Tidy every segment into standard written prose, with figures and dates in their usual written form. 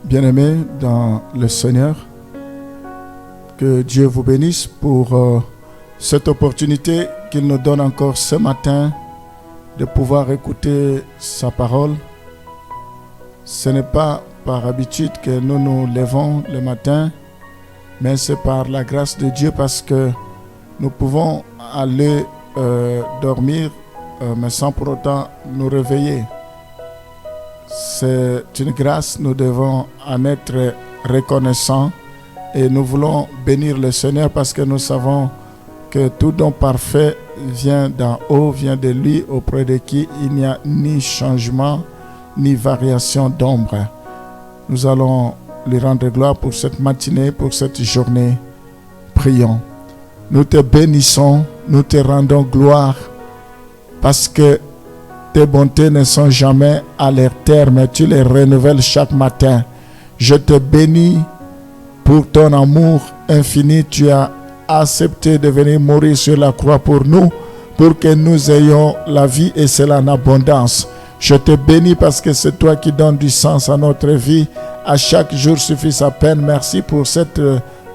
Bien-aimés dans le Seigneur, que Dieu vous bénisse pour cette opportunité qu'il nous donne encore ce matin de pouvoir écouter sa parole. Ce n'est pas par habitude que nous nous levons le matin, mais c'est par la grâce de Dieu parce que nous pouvons aller dormir, mais sans pour autant nous réveiller. C'est une grâce, nous devons en être reconnaissants et nous voulons bénir le Seigneur parce que nous savons que tout don parfait vient d'en haut, vient de lui auprès de qui il n'y a ni changement ni variation d'ombre. Nous allons lui rendre gloire pour cette matinée, pour cette journée. Prions. Nous te bénissons, nous te rendons gloire parce que tes bontés ne sont jamais à leur terme, mais tu les renouvelles chaque matin. Je te bénis pour ton amour infini. Tu as accepté de venir mourir sur la croix pour nous, pour que nous ayons la vie et cela en abondance. Je te bénis parce que c'est toi qui donnes du sens à notre vie. À chaque jour suffit sa peine. Merci pour cette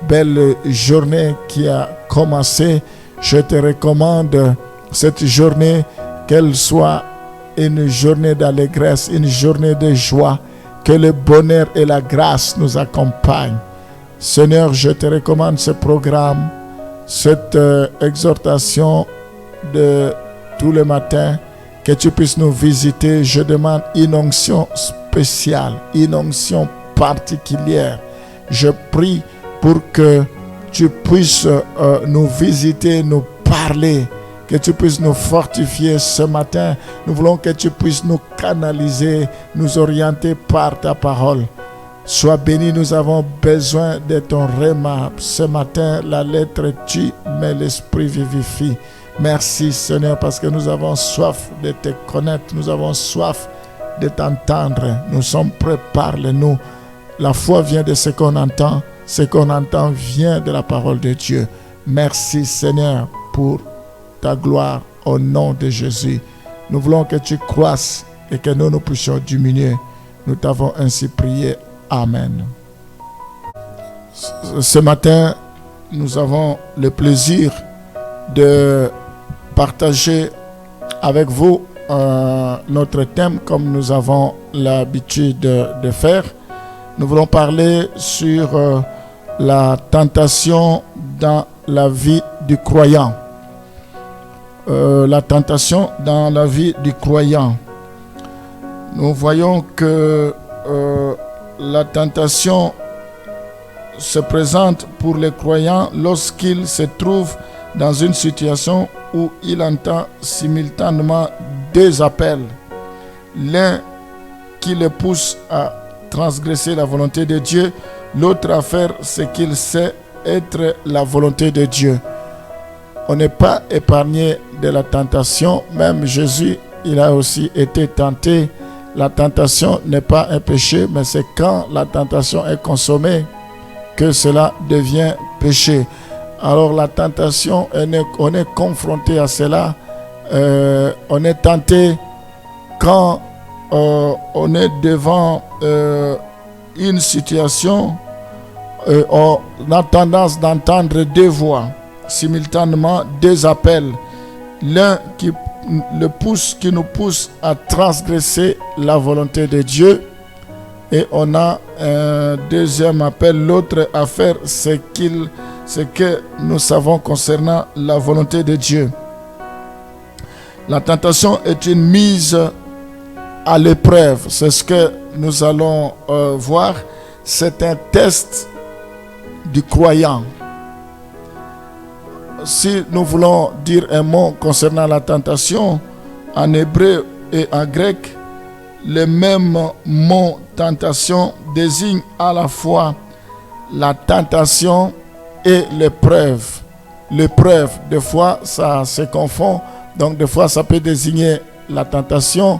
belle journée qui a commencé. Je te recommande cette journée, qu'elle soit une journée d'allégresse, une journée de joie, que le bonheur et la grâce nous accompagnent. Seigneur, je te recommande ce programme, cette exhortation de tous les matins, que tu puisses nous visiter. Je demande une onction spéciale, une onction particulière. Je prie pour que tu puisses nous visiter, nous parler, que tu puisses nous fortifier ce matin. Nous voulons que tu puisses nous canaliser, nous orienter par ta parole. Sois béni, nous avons besoin de ton rhéma. Ce matin, la lettre tue, mais l'esprit vivifie. Merci Seigneur parce que nous avons soif de te connaître, nous avons soif de t'entendre. Nous sommes prêts, parle-nous. La foi vient de ce qu'on entend vient de la parole de Dieu. Merci Seigneur pour ta gloire au nom de Jésus. Nous voulons que tu croisses et que nous puissions diminuer. Nous t'avons ainsi prié. Amen. Ce matin, nous avons le plaisir de partager avec vous notre thème comme nous avons l'habitude de faire. Nous voulons parler sur la tentation dans la vie du croyant. La tentation dans la vie du croyant. Nous voyons que la tentation se présente pour les croyants lorsqu'ils se trouvent dans une situation où il entend simultanément deux appels. L'un qui le pousse à transgresser la volonté de Dieu, l'autre à faire ce qu'il sait être la volonté de Dieu. On n'est pas épargné de la tentation. Même Jésus, il a aussi été tenté. La tentation n'est pas un péché, mais c'est quand la tentation est consommée que cela devient péché. Alors la tentation, on est confronté à cela. On est tenté quand on est devant une situation. On a tendance d'entendre deux voix simultanément, deux appels. L'un qui nous pousse à transgresser la volonté de Dieu, et on a un deuxième appel, l'autre à faire ce que nous savons concernant la volonté de Dieu. La tentation est une mise à l'épreuve. C'est ce que nous allons voir. C'est un test du croyant. Si nous voulons dire un mot concernant la tentation, en hébreu et en grec, le même mot tentation désigne à la fois la tentation et l'épreuve. L'épreuve, des fois, ça se confond. Donc, des fois, ça peut désigner la tentation.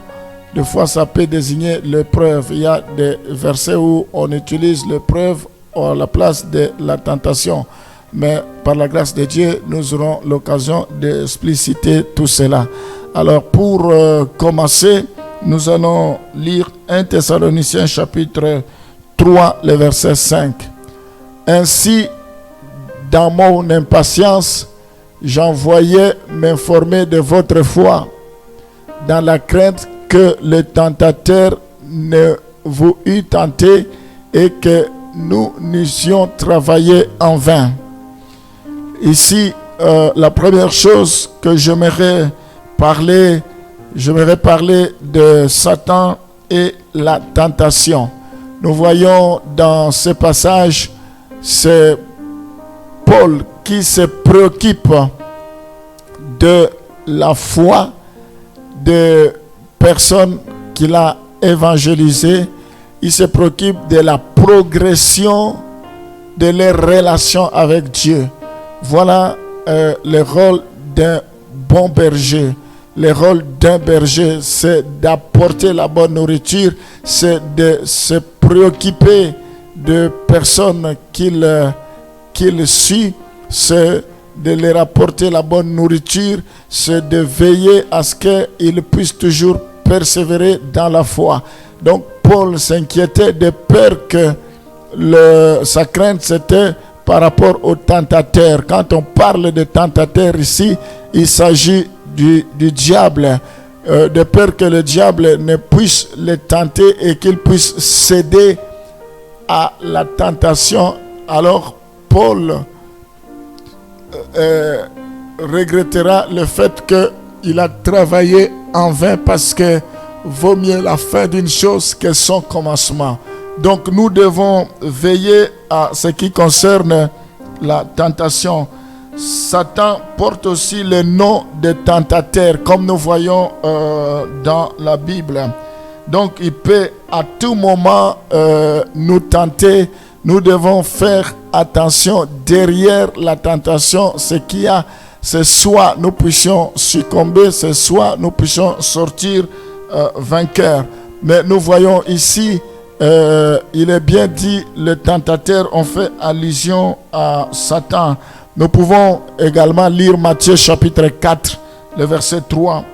Des fois, ça peut désigner l'épreuve. Il y a des versets où on utilise l'épreuve à la place de la tentation. Mais par la grâce de Dieu, nous aurons l'occasion d'expliciter tout cela. Alors, pour commencer, nous allons lire 1 Thessaloniciens chapitre 3. 3, le verset 5. Ainsi, dans mon impatience, j'envoyais m'informer de votre foi, dans la crainte que le tentateur ne vous eût tenté et que nous n'eussions travaillé en vain. Ici, la première chose que j'aimerais parler de Satan et la tentation. Nous voyons dans ce passage, c'est Paul qui se préoccupe de la foi de personnes qu'il a évangélisées. Il se préoccupe de la progression de leurs relations avec Dieu. Voilà le rôle d'un bon berger. Le rôle d'un berger, c'est d'apporter la bonne nourriture, c'est de se préoccuper de personnes qu'il suit, c'est de leur apporter la bonne nourriture, c'est de veiller à ce qu'ils puissent toujours persévérer dans la foi. Donc Paul s'inquiétait de peur que sa crainte c'était par rapport au tentateur. Quand on parle de tentateur ici, il s'agit du diable, de peur que le diable ne puisse le tenter et qu'il puisse céder à la tentation. Alors Paul regrettera le fait qu'il a travaillé en vain, parce que vaut mieux la fin d'une chose que son commencement. Donc nous devons veiller à ce qui concerne la tentation. Satan porte aussi le nom de tentateur, comme nous voyons dans la Bible. Donc il peut à tout moment nous tenter. Nous devons faire attention. Derrière la tentation, ce qu'il y a, c'est soit nous puissions succomber, c'est soit nous puissions sortir vainqueurs. Mais nous voyons ici, il est bien dit, le tentateur, on fait allusion à Satan. Nous pouvons également lire Matthieu chapitre 4, le verset 3.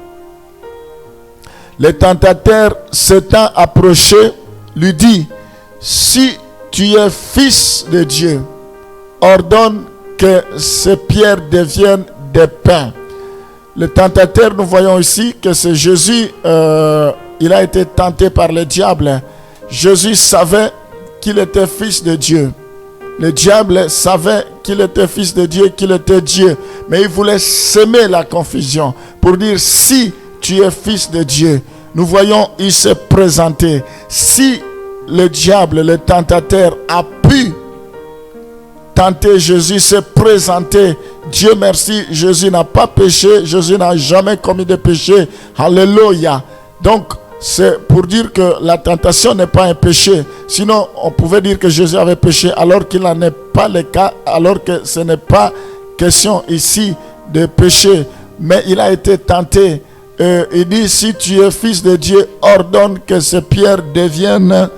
Le tentateur s'étant approché, lui dit: si tu es fils de Dieu, ordonne que ces pierres deviennent des pains. Le tentateur, nous voyons ici que c'est Jésus, il a été tenté par le diable. Jésus savait qu'il était fils de Dieu. Le diable savait qu'il était fils de Dieu, qu'il était Dieu. Mais il voulait semer la confusion pour dire: si tu es fils de Dieu. Nous voyons, il s'est présenté. Si le diable, le tentateur, a pu tenter Jésus, s'est présenté. Dieu merci, Jésus n'a pas péché. Jésus n'a jamais commis de péché. Alléluia. Donc, c'est pour dire que la tentation n'est pas un péché. Sinon, on pouvait dire que Jésus avait péché alors qu'il n'en est pas le cas, alors que ce n'est pas question ici de péché. Mais il a été tenté. Il dit: si tu es fils de Dieu, ordonne que ces pierres deviennent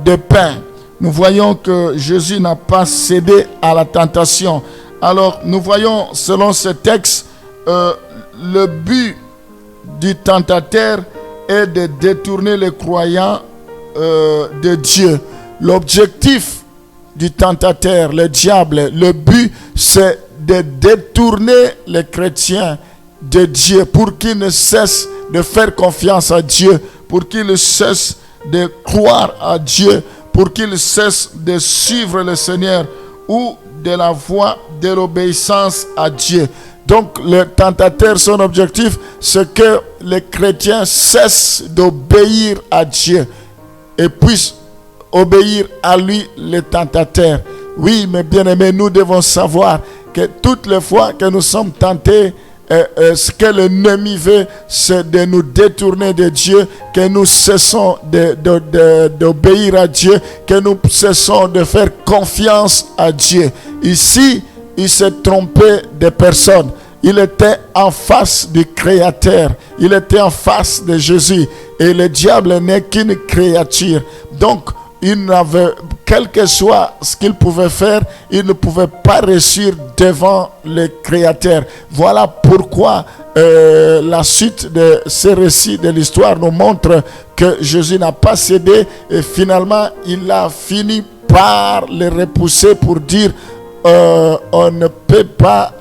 des pains. Nous voyons que Jésus n'a pas cédé à la tentation. Alors, nous voyons, selon ce texte, le but du tentateur est de détourner les croyants de Dieu. L'objectif du tentateur, le diable, le but, c'est de détourner les chrétiens de Dieu pour qu'ils ne cessent de faire confiance à Dieu, pour qu'ils cessent de croire à Dieu, pour qu'ils cessent de suivre le Seigneur ou de la voie de l'obéissance à Dieu. Donc le tentateur, son objectif, c'est que les chrétiens cessent d'obéir à Dieu et puissent obéir à lui, le tentateur. Oui, mes bien-aimés, nous devons savoir que toutes les fois que nous sommes tentés, ce que l'ennemi veut, c'est de nous détourner de Dieu, que nous cessons d'obéir à Dieu, que nous cessons de faire confiance à Dieu. Ici, il s'est trompé de personne. Il était en face du Créateur. Il était en face de Jésus. Et le diable n'est qu'une créature. Donc, il n'avait, quel que soit ce qu'il pouvait faire, il ne pouvait pas réussir devant le Créateur. Voilà pourquoi la suite de ce récit de l'histoire nous montre que Jésus n'a pas cédé et finalement il a fini par le repousser pour dire on ne peut pas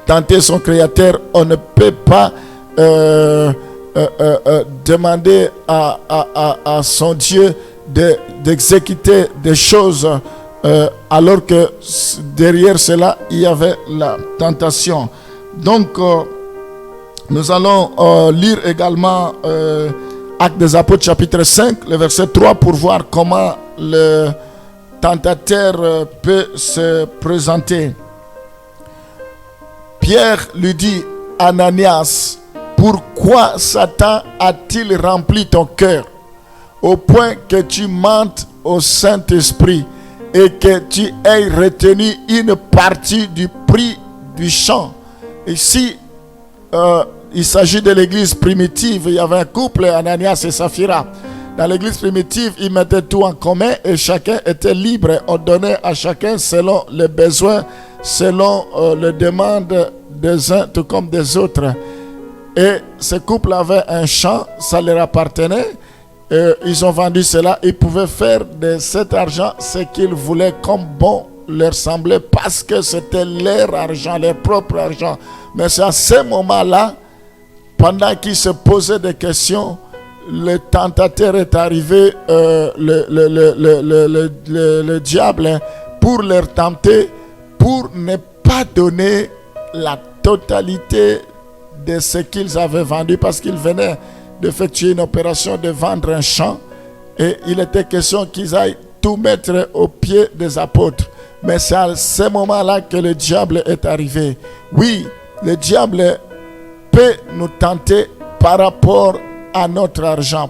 tenter son Créateur, on ne peut pas demander à son Dieu d'exécuter des choses alors que derrière cela il y avait la tentation. Donc nous allons lire également Actes des Apôtres chapitre 5 le verset 3 pour voir comment le tentateur peut se présenter. Pierre lui dit: Ananias, pourquoi Satan a-t-il rempli ton cœur au point que tu mentes au Saint-Esprit et que tu aies retenu une partie du prix du champ? Ici, il s'agit de l'église primitive. Il y avait un couple, Ananias et Saphira. Dans l'église primitive, ils mettaient tout en commun et chacun était libre. On donnait à chacun selon les besoins, selon les demandes des uns tout comme des autres. Et ce couple avait un champ, ça leur appartenait. Ils ont vendu cela. Ils pouvaient faire de cet argent ce qu'ils voulaient comme bon leur semblait parce que c'était leur argent, leur propre argent. Mais c'est à ce moment-là, pendant qu'ils se posaient des questions, le tentateur est arrivé, le diable, pour leur tenter, pour ne pas donner la totalité de ce qu'ils avaient vendu, parce qu'ils venaient d'effectuer une opération de vendre un champ et il était question qu'ils aillent tout mettre aux pieds des apôtres. Mais c'est à ce moment-là que le diable est arrivé. Oui, le diable peut nous tenter par rapport à notre argent,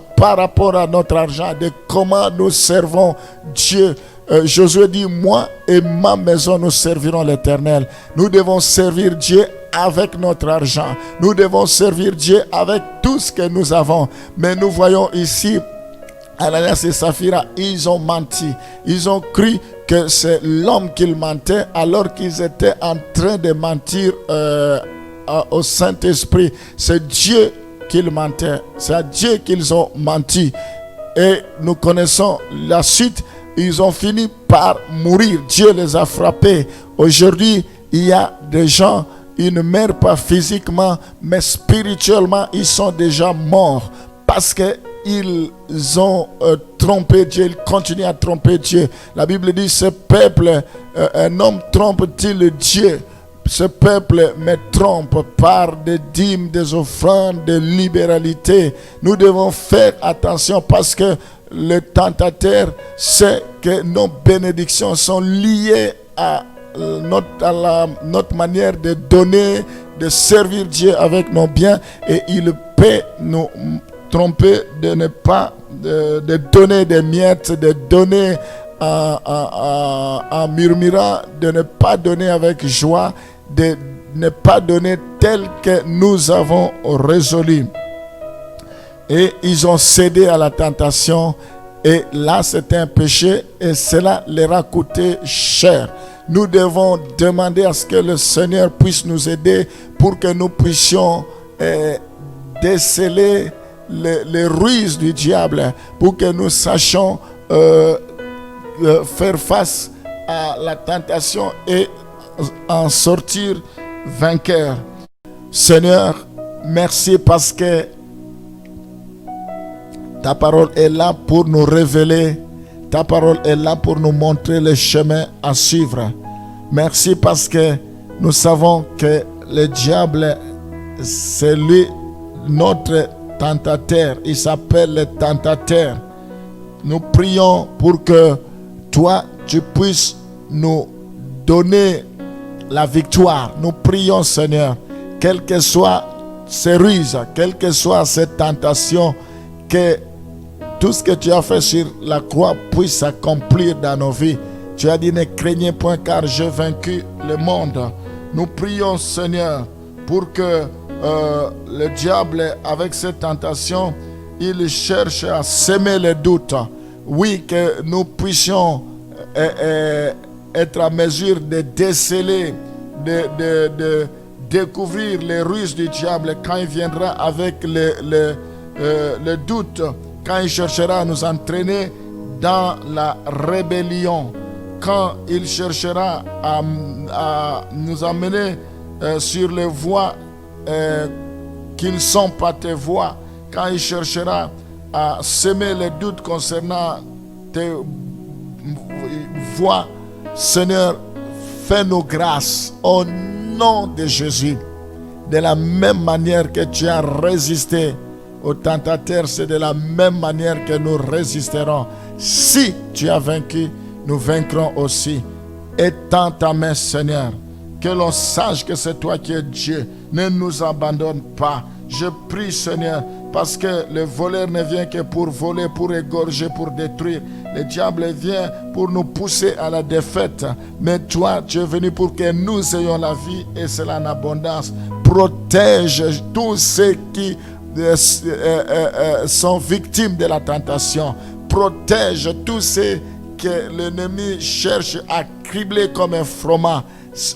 de comment nous servons Dieu. Josué dit: moi et ma maison nous servirons l'Éternel. Nous devons servir Dieu avec notre argent. Nous devons servir Dieu avec tout ce que nous avons. Mais nous voyons ici Ananias et Saphira, ils ont menti. Ils ont cru que c'est l'homme qu'ils mentaient alors qu'ils étaient en train de mentir au Saint-Esprit. C'est Dieu qu'ils mentaient. C'est à Dieu qu'ils ont menti. Et nous connaissons la suite. Ils ont fini par mourir. Dieu les a frappés. Aujourd'hui, il y a des gens, ils ne meurent pas physiquement, mais spirituellement, ils sont déjà morts. Parce qu'ils ont trompé Dieu, ils continuent à tromper Dieu. La Bible dit: ce peuple, un homme trompe-t-il Dieu? Ce peuple me trompe par des dîmes, des offrandes, des libéralités. Nous devons faire attention parce que le tentateur sait que nos bénédictions sont liées à notre manière de donner, de servir Dieu avec nos biens, et il peut nous tromper de ne pas de donner des miettes, de donner en murmurant, de ne pas donner avec joie, de ne pas donner tel que nous avons résolu. Et ils ont cédé à la tentation, et là c'était un péché et cela leur a coûté cher. Nous devons demander à ce que le Seigneur puisse nous aider pour que nous puissions déceler les ruses du diable, pour que nous sachions faire face à la tentation et en sortir vainqueur. Seigneur, merci parce que ta parole est là pour nous révéler. Ta parole est là pour nous montrer le chemin à suivre. Merci parce que nous savons que le diable, c'est lui, notre tentateur. Il s'appelle le tentateur. Nous prions pour que toi, tu puisses nous donner la victoire. Nous prions, Seigneur, quelles que soient ces ruses, quelle que soit cette tentation, que tout ce que tu as fait sur la croix puisse s'accomplir dans nos vies. Tu as dit: ne craignez point car j'ai vaincu le monde. Nous prions, Seigneur, pour que le diable, avec cette tentation, il cherche à semer les doutes. oui, que nous puissions être à mesure de déceler, de découvrir les ruses du diable quand il viendra avec le doute, quand il cherchera à nous entraîner dans la rébellion, quand il cherchera à nous amener sur les voies qui ne sont pas tes voies, quand il cherchera à semer les doutes concernant tes voies, Seigneur, fais-nous grâce au nom de Jésus. De la même manière que tu as résisté aux tentateurs, c'est de la même manière que nous résisterons. Si tu as vaincu, nous vaincrons aussi. Étends ta main, Seigneur, que l'on sache que c'est toi qui es Dieu. Ne nous abandonne pas. Je prie, Seigneur, parce que le voleur ne vient que pour voler, pour égorger, pour détruire. Le diable vient pour nous pousser à la défaite. Mais toi, tu es venu pour que nous ayons la vie et cela en abondance. Protège tous ceux qui sont victimes de la tentation. Protège tous ceux que l'ennemi cherche à cribler comme un froment.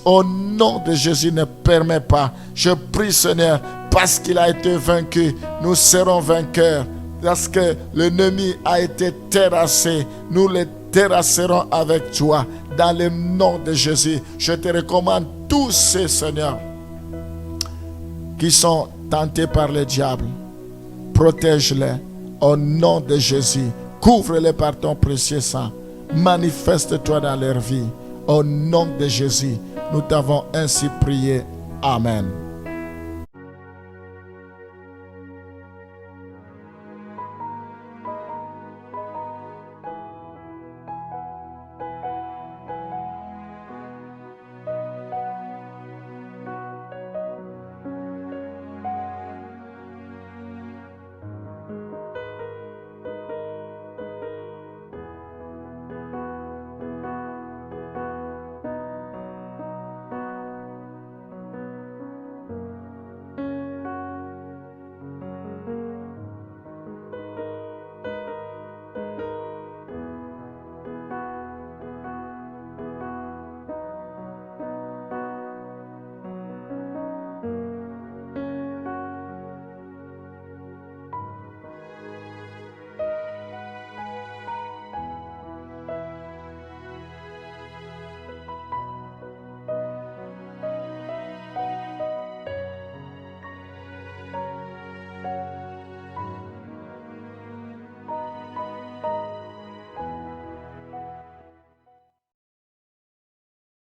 Au nom de Jésus, ne permets pas. Je prie, Seigneur, parce qu'il a été vaincu, nous serons vainqueurs. Parce que l'ennemi a été terrassé, nous le terrasserons avec toi. Dans le nom de Jésus, je te recommande tous ces seigneurs qui sont tentés par le diable. Protège-les au nom de Jésus. Couvre-les par ton précieux sang. Manifeste-toi dans leur vie. Au nom de Jésus, nous t'avons ainsi prié. Amen.